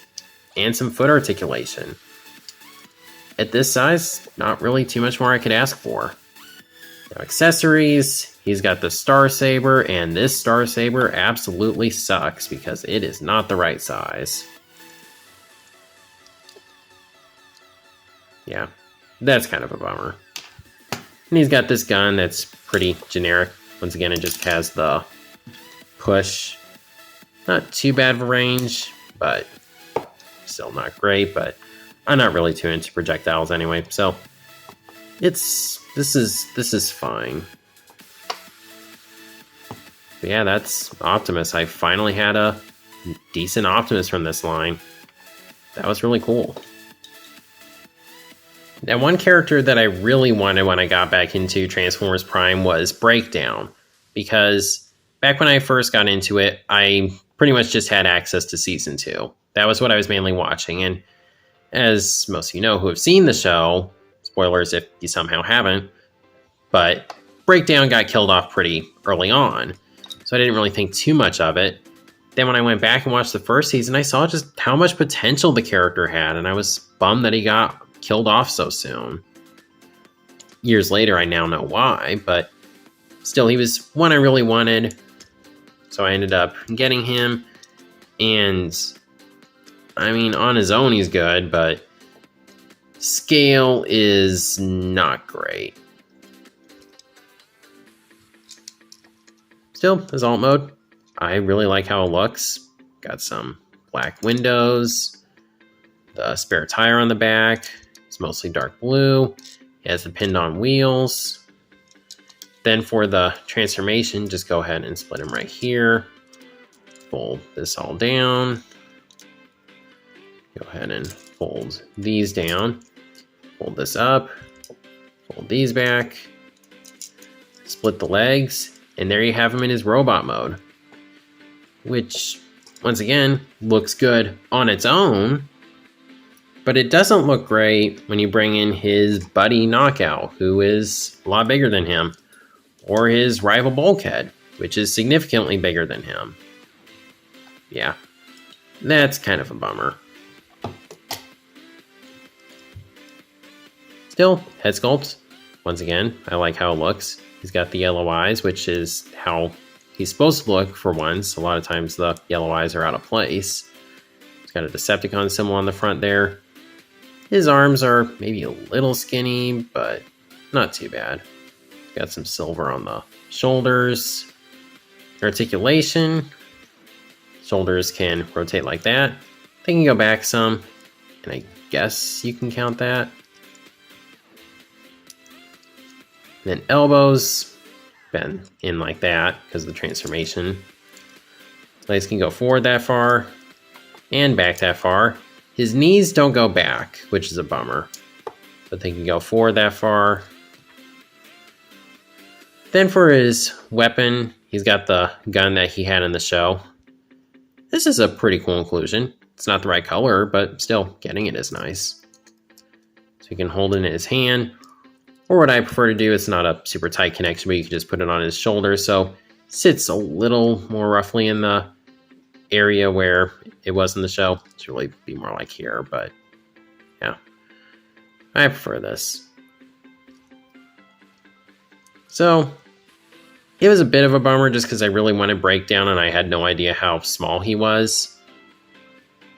and some foot articulation. At this size, not really too much more I could ask for. Now, accessories, he's got the Star Saber, and this Star Saber absolutely sucks because it is not the right size. Yeah, that's kind of a bummer. And he's got this gun that's pretty generic. Once again, it just has the push. Not too bad of a range, but still not great, but I'm not really too into projectiles anyway, so this is fine. But yeah, that's Optimus. I finally had a decent Optimus from this line. That was really cool. Now, one character that I really wanted when I got back into Transformers Prime was Breakdown, because back when I first got into it, I pretty much just had access to Season 2. That was what I was mainly watching, and as most of you know who have seen the show, spoilers if you somehow haven't, but Breakdown got killed off pretty early on, so I didn't really think too much of it. Then when I went back and watched the first season, I saw just how much potential the character had, and I was bummed that he got killed off so soon. Years later, I now know why, but still, he was one I really wanted, so I ended up getting him, and I mean, on his own, he's good, but scale is not great. Still, his alt mode, I really like how it looks. Got some black windows, the spare tire on the back. It's mostly dark blue. He has the pinned on wheels. Then for the transformation, just go ahead and split him right here. Fold this all down. Go ahead and fold these down. Fold this up. Fold these back. Split the legs. And there you have him in his robot mode. Which, once again, looks good on its own. But it doesn't look great when you bring in his buddy Knockout, who is a lot bigger than him. Or his rival Bulkhead, which is significantly bigger than him. Yeah, that's kind of a bummer. Still, head sculpt. Once again, I like how it looks. He's got the yellow eyes, which is how he's supposed to look for once. A lot of times the yellow eyes are out of place. He's got a Decepticon symbol on the front there. His arms are maybe a little skinny, but not too bad. Got some silver on the shoulders. Articulation. Shoulders can rotate like that. They can go back some, and I guess you can count that. Then elbows bend in like that because of the transformation. Legs can go forward that far and back that far. His knees don't go back, which is a bummer, but they can go forward that far. Then for his weapon, he's got the gun that he had in the show. This is a pretty cool inclusion. It's not the right color, but still, getting it is nice. So he can hold it in his hand. Or what I prefer to do, it's not a super tight connection, but you can just put it on his shoulder, so sits a little more roughly in the area where it was in the show. It should really be more like here, but yeah, I prefer this. So it was a bit of a bummer just because I really wanted Breakdown and I had no idea how small he was.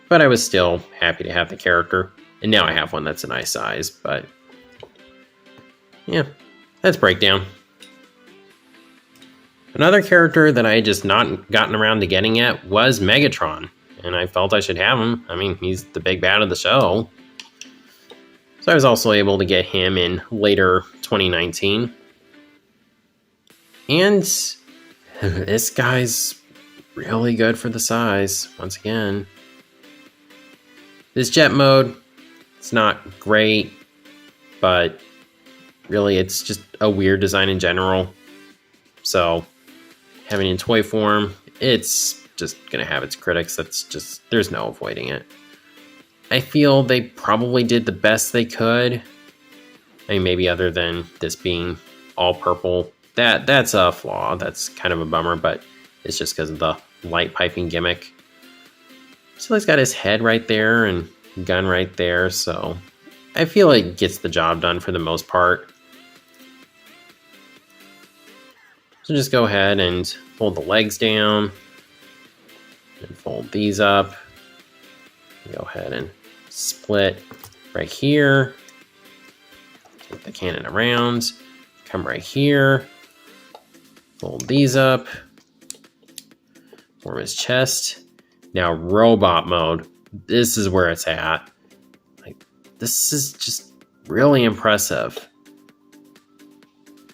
But I was still happy to have the character. And now I have one that's a nice size, but yeah, that's Breakdown. Another character that I had just not gotten around to getting yet was Megatron. And I felt I should have him. I mean, he's the big bad of the show. So I was also able to get him in later 2019. And this guy's really good for the size, once again. This jet mode, it's not great, but really it's just a weird design in general. So having it in toy form, it's just going to have its critics. That's just, there's no avoiding it. I feel they probably did the best they could. I mean, maybe other than this being all purple. That's a flaw. That's kind of a bummer, but it's just because of the light piping gimmick. So he's got his head right there and gun right there, so I feel it gets the job done for the most part. So just go ahead and fold the legs down and fold these up. Go ahead and split right here. Take the cannon around, come right here, fold these up, form his chest. Now robot mode, this is where it's at. Like, this is just really impressive.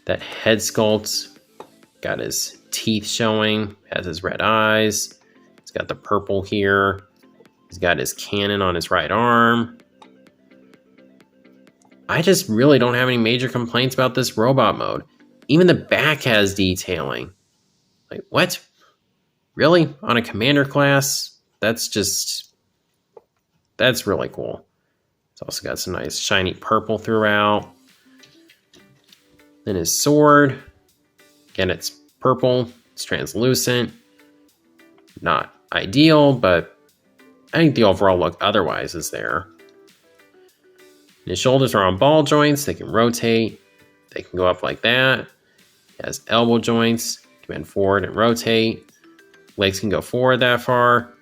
That head sculpt, got his teeth showing, has his red eyes, he's got the purple here, he's got his cannon on his right arm. I just really don't have any major complaints about this robot mode. Even the back has detailing. Like, what? Really? On a commander class? That's really cool. It's also got some nice shiny purple throughout. Then his sword. Again, it's purple. It's translucent. Not ideal, but I think the overall look otherwise is there. And his shoulders are on ball joints. They can rotate. They can go up like that. He has elbow joints. Can bend forward and rotate. Legs can go forward that far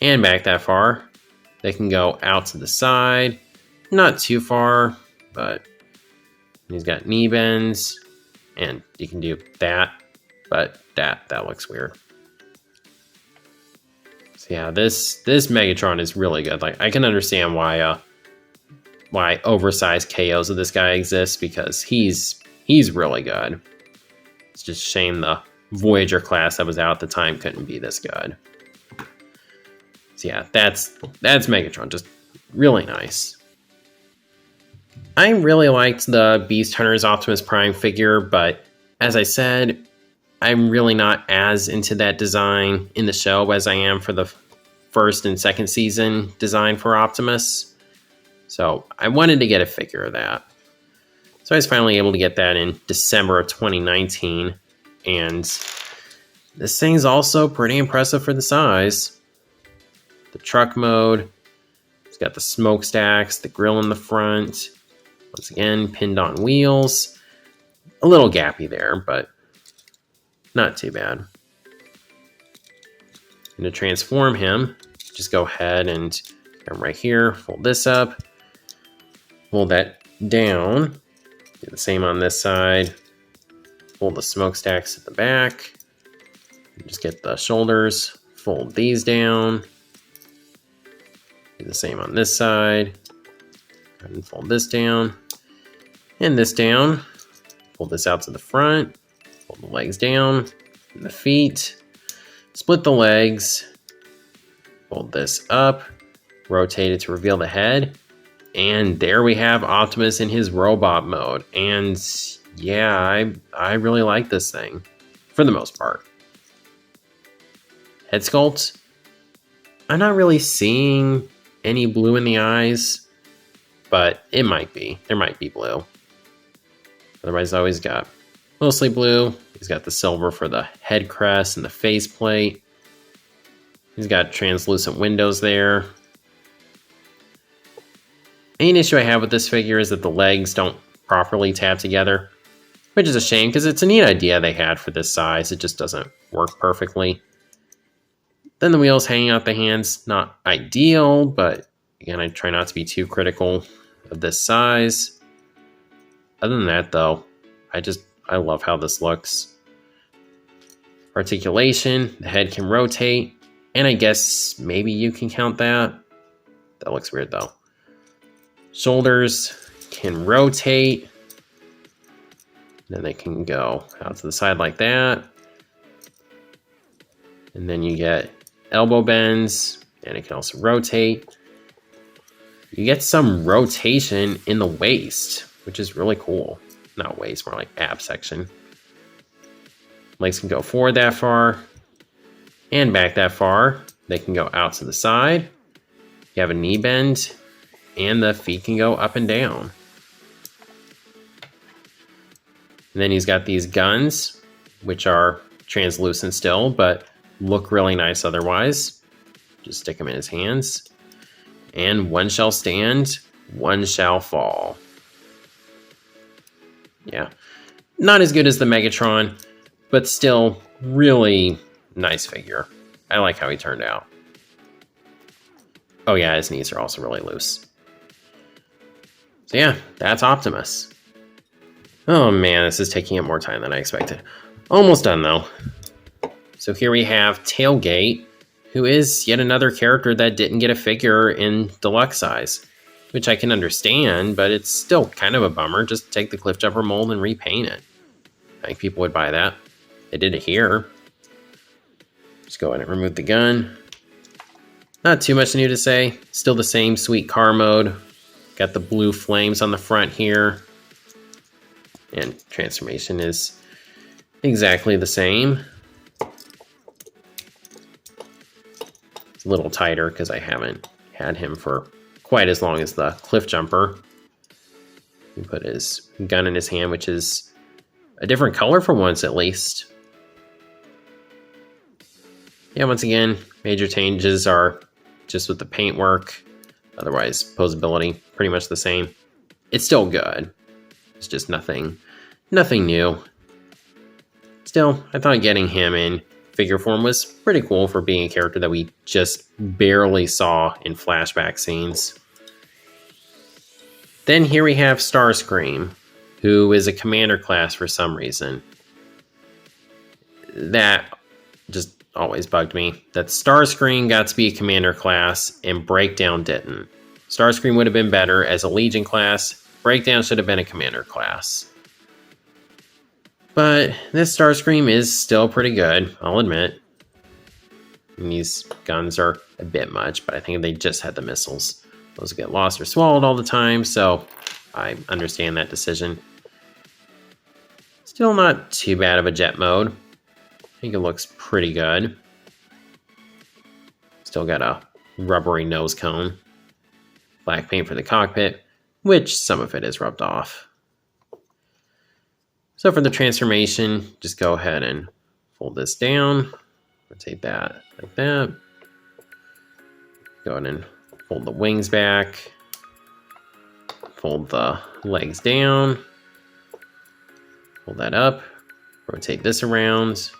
and back that far. They can go out to the side. Not too far, but he's got knee bends. And you can do that, but that looks weird. So yeah, this Megatron is really good. Like, I can understand why oversized KOs of this guy exist, because he's really good. It's just a shame the Voyager class that was out at the time couldn't be this good. So yeah, that's Megatron, just really nice. I really liked the Beast Hunters Optimus Prime figure, but as I said, I'm really not as into that design in the show as I am for the first and second season design for Optimus. So I wanted to get a figure of that. So I was finally able to get that in December of 2019. And this thing's also pretty impressive for the size. The truck mode. It's got the smokestacks, the grill in the front. Once again, pinned on wheels. A little gappy there, but not too bad. And to transform him, just go ahead and come right here, fold this up, fold that down. Do the same on this side. Fold the smokestacks at the back. Just get the shoulders, fold these down. Do the same on this side. Go ahead and fold this down. And this down. Fold this out to the front. Fold the legs down. And the feet. Split the legs. Fold this up. Rotate it to reveal the head. And there we have Optimus in his robot mode. And yeah, I really like this thing. For the most part. Head sculpt. I'm not really seeing any blue in the eyes. But it might be. There might be blue. Otherwise, he's always got mostly blue. He's got the silver for the head crest and the faceplate. He's got translucent windows there. Main issue I have with this figure is that the legs don't properly tap together, which is a shame because it's a neat idea they had for this size. It just doesn't work perfectly. Then the wheels hanging out the hands, not ideal, but again, I try not to be too critical of this size. Other than that, though, I love how this looks. Articulation, the head can rotate, and I guess maybe you can count that. That looks weird, though. Shoulders can rotate. Then they can go out to the side like that. And then you get elbow bends, and it can also rotate. You get some rotation in the waist, which is really cool. Not waist, more like ab section. Legs can go forward that far and back that far. They can go out to the side. You have a knee bend, and the feet can go up and down. And then he's got these guns, which are translucent still, but look really nice otherwise. Just stick them in his hands. And one shall stand, one shall fall. Yeah, not as good as the Megatron, but still really nice figure. I like how he turned out. Oh yeah, his knees are also really loose. So yeah, that's Optimus. Oh man, this is taking up more time than I expected. Almost done though. So here we have Tailgate, who is yet another character that didn't get a figure in deluxe size, which I can understand, but it's still kind of a bummer. Just take the Cliffjumper mold and repaint it. I think people would buy that. They did it here. Just go ahead and remove the gun. Not too much new to say. Still the same sweet car mode. Got the blue flames on the front here. And transformation is exactly the same. It's a little tighter because I haven't had him for quite as long as the Cliffjumper. He put his gun in his hand, which is a different color for once at least. Yeah, once again, major changes are just with the paintwork. Otherwise, posability, pretty much the same. It's still good. It's just nothing new. Still, I thought getting him in figure form was pretty cool for being a character that we just barely saw in flashback scenes. Then here we have Starscream, who is a commander class for some reason. That just always bugged me. That Starscream got to be a commander class and Breakdown didn't. Starscream would have been better as a Legion class. Breakdown should have been a commander class. But this Starscream is still pretty good, I'll admit. And these guns are a bit much, but I think they just had the missiles. Those get lost or swallowed all the time, so I understand that decision. Still not too bad of a jet mode. I think it looks pretty good. Still got a rubbery nose cone. Black paint for the cockpit, which some of it is rubbed off. So for the transformation, just go ahead and fold this down. Rotate that like that. Go ahead and fold the wings back. Fold the legs down. Fold that up. Rotate this around.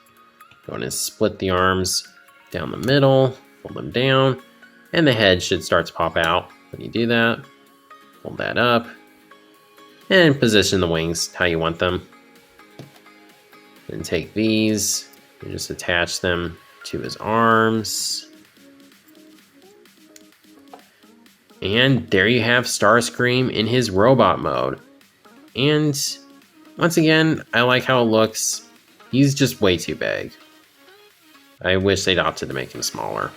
Go ahead and split the arms down the middle. Fold them down. And the head should start to pop out when you do that. Fold that up. And position the wings how you want them. Then take these and just attach them to his arms. And there you have Starscream in his robot mode. And once again, I like how it looks. He's just way too big. I wish they'd opted to make him smaller.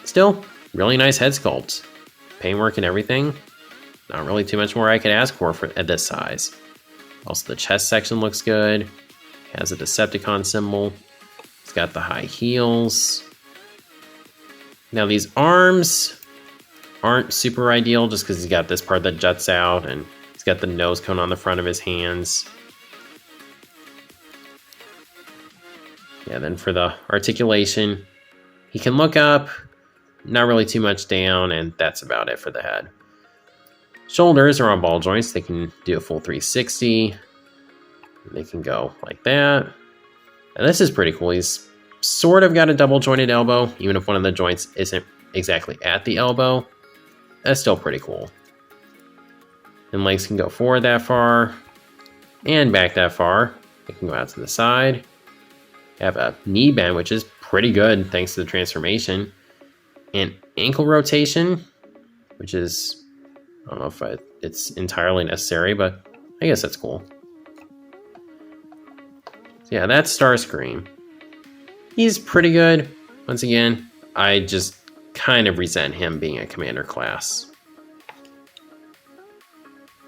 Still, really nice head sculpt. Paintwork and everything. Not really too much more I could ask for at this size. Also, the chest section looks good. Has a Decepticon symbol. It's got the high heels. Now, these arms aren't super ideal just because he's got this part that juts out and he's got the nose cone on the front of his hands. Yeah, then for the articulation, he can look up, not really too much down, and that's about it for the head. Shoulders are on ball joints. They can do a full 360. They can go like that. And this is pretty cool. He's sort of got a double jointed elbow, even if one of the joints isn't exactly at the elbow. That's still pretty cool. And legs can go forward that far and back that far. They can go out to the side. Have a knee bend, which is pretty good thanks to the transformation. And ankle rotation, which is, I don't know if it's entirely necessary, but I guess that's cool. So yeah, that's Starscream. He's pretty good. Once again, I just kind of resent him being a commander class.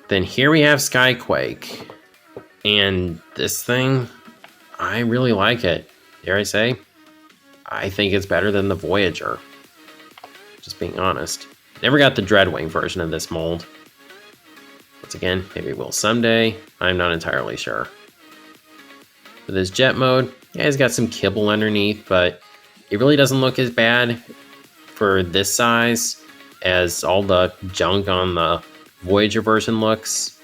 Then here we have Skyquake. And this thing, I really like it. Dare I say, I think it's better than the Voyager. Just being honest. Never got the Dreadwing version of this mold. Once again, maybe we'll someday. I'm not entirely sure. With his jet mode, yeah, he's got some kibble underneath, but it really doesn't look as bad for this size as all the junk on the Voyager version looks.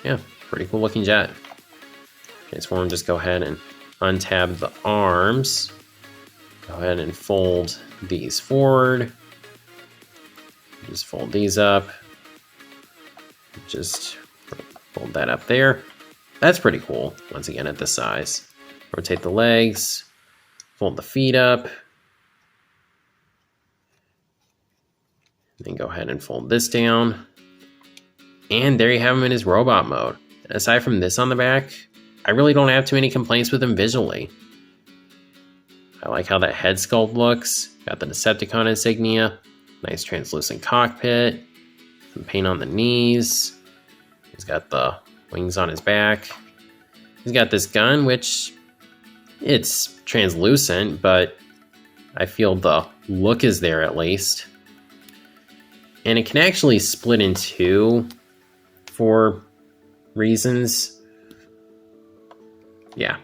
Yeah, pretty cool looking jet. Transform, just go ahead and untab the arms. Go ahead and fold these forward. Just fold these up. Just fold that up there. That's pretty cool, once again, at this size. Rotate the legs. Fold the feet up. Then go ahead and fold this down. And there you have him in his robot mode. Aside from this on the back, I really don't have too many complaints with him visually. I like how that head sculpt looks. Got the Decepticon insignia. Nice translucent cockpit. Some paint on the knees. He's got the wings on his back. He's got this gun, which it's translucent, but I feel the look is there at least. And it can actually split in two for reasons. Yeah,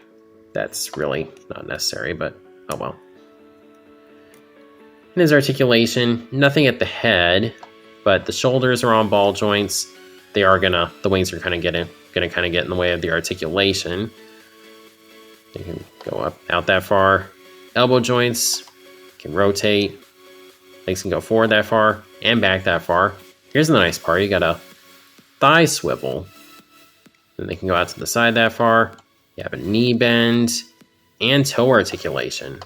that's really not necessary, but oh well. In his articulation, nothing at the head, but the shoulders are on ball joints. The wings are gonna get in the way of the articulation. They can go out that far. Elbow joints can rotate. Legs can go forward that far and back that far. Here's the nice part. You got a thigh swivel. Then they can go out to the side that far. You have a knee bend and toe articulation.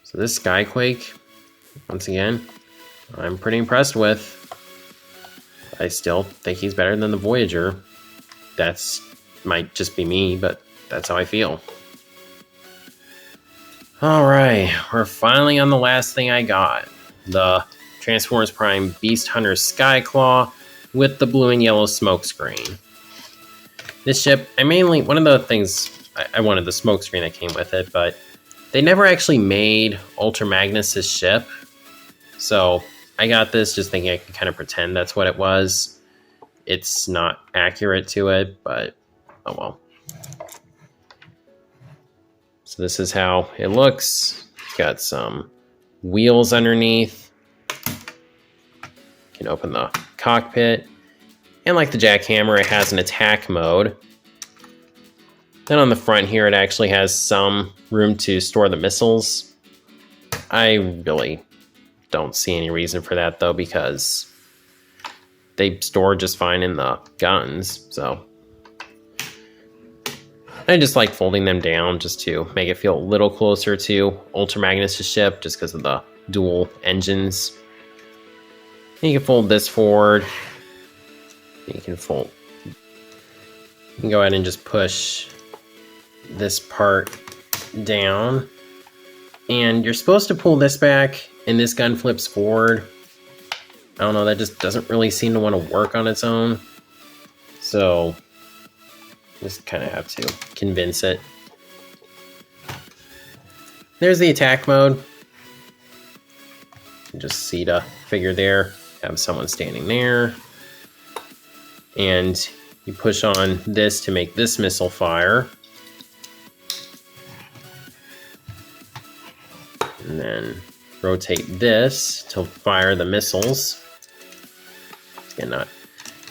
So this Skyquake, once again, I'm pretty impressed with. I still think he's better than the Voyager. That's might just be me, but that's how I feel. Alright, we're finally on the last thing I got. The Transformers Prime Beast Hunter Skyclaw with the blue and yellow Smokescreen. This ship, one of the things, I wanted the Smokescreen that came with it, but they never actually made Ultra Magnus' ship. So I got this just thinking I could kind of pretend that's what it was. It's not accurate to it, but oh well. So this is how it looks. It's got some wheels underneath. You can open the cockpit. And like the Jackhammer, it has an attack mode. Then on the front here, it actually has some room to store the missiles. I really don't see any reason for that, though, because they store just fine in the guns, so. I just like folding them down just to make it feel a little closer to Ultra Magnus' ship, just because of the dual engines. And you can fold this forward. You can go ahead and just push this part down. And you're supposed to pull this back, and this gun flips forward. I don't know, that just doesn't really seem to want to work on its own. So, just kind of have to convince it. There's the attack mode. You just seat a figure there, have someone standing there, and you push on this to make this missile fire. And then rotate this to fire the missiles. Again, not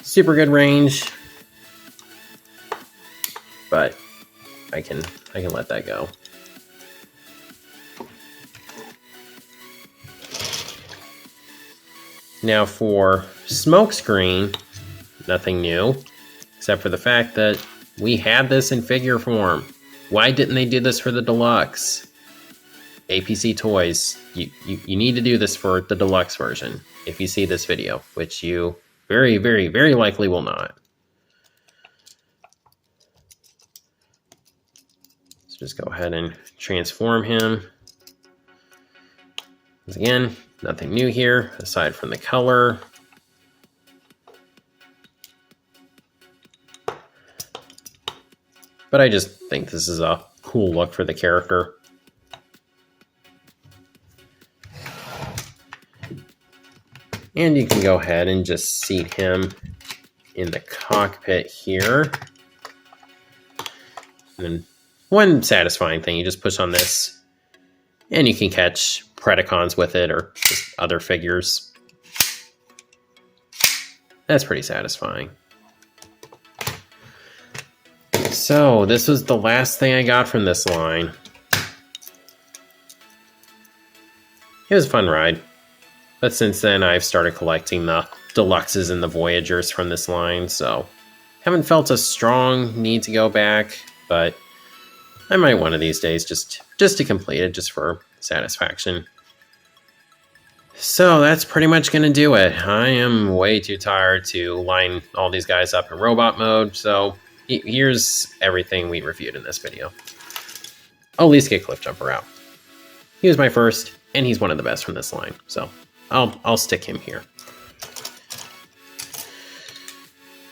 super good range, but I can let that go. Now for Smokescreen, nothing new, except for the fact that we had this in figure form. Why didn't they do this for the deluxe? APC Toys, you need to do this for the deluxe version if you see this video, which you very, very, very likely will not. Let's just go ahead and transform him. Once again, nothing new here aside from the color. But I just think this is a cool look for the character. And you can go ahead and just seat him in the cockpit here. And then one satisfying thing, you just push on this and you can catch Predacons with it or just other figures. That's pretty satisfying. So this was the last thing I got from this line. It was a fun ride. But since then, I've started collecting the deluxes and the Voyagers from this line, so haven't felt a strong need to go back, but I might one of these days just to complete it, just for satisfaction. So that's pretty much going to do it. I am way too tired to line all these guys up in robot mode, so here's everything we reviewed in this video. I'll at least get Cliffjumper out. He was my first, and he's one of the best from this line, so I'll stick him here.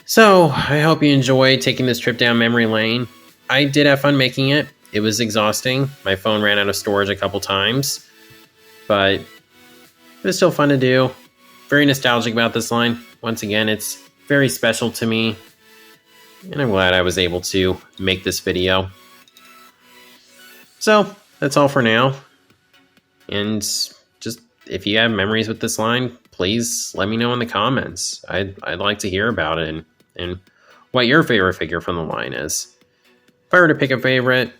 So I hope you enjoyed taking this trip down memory lane. I did have fun making it. It was exhausting. My phone ran out of storage a couple times, but it was still fun to do. Very nostalgic about this line. Once again, it's very special to me, and I'm glad I was able to make this video. So that's all for now. And just if you have memories with this line, please let me know in the comments. I'd like to hear about it and what your favorite figure from the line is. If I were to pick a favorite,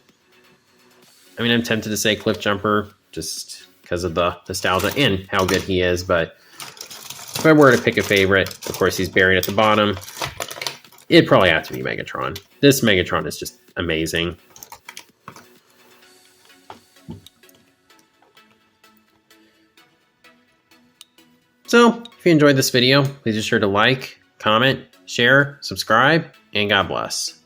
I mean, I'm tempted to say Cliffjumper just because of the nostalgia and how good he is, but if I were to pick a favorite, of course he's buried at the bottom, it'd probably have to be Megatron. This Megatron is just amazing. So, if you enjoyed this video, please be sure to like, comment, share, subscribe, and God bless.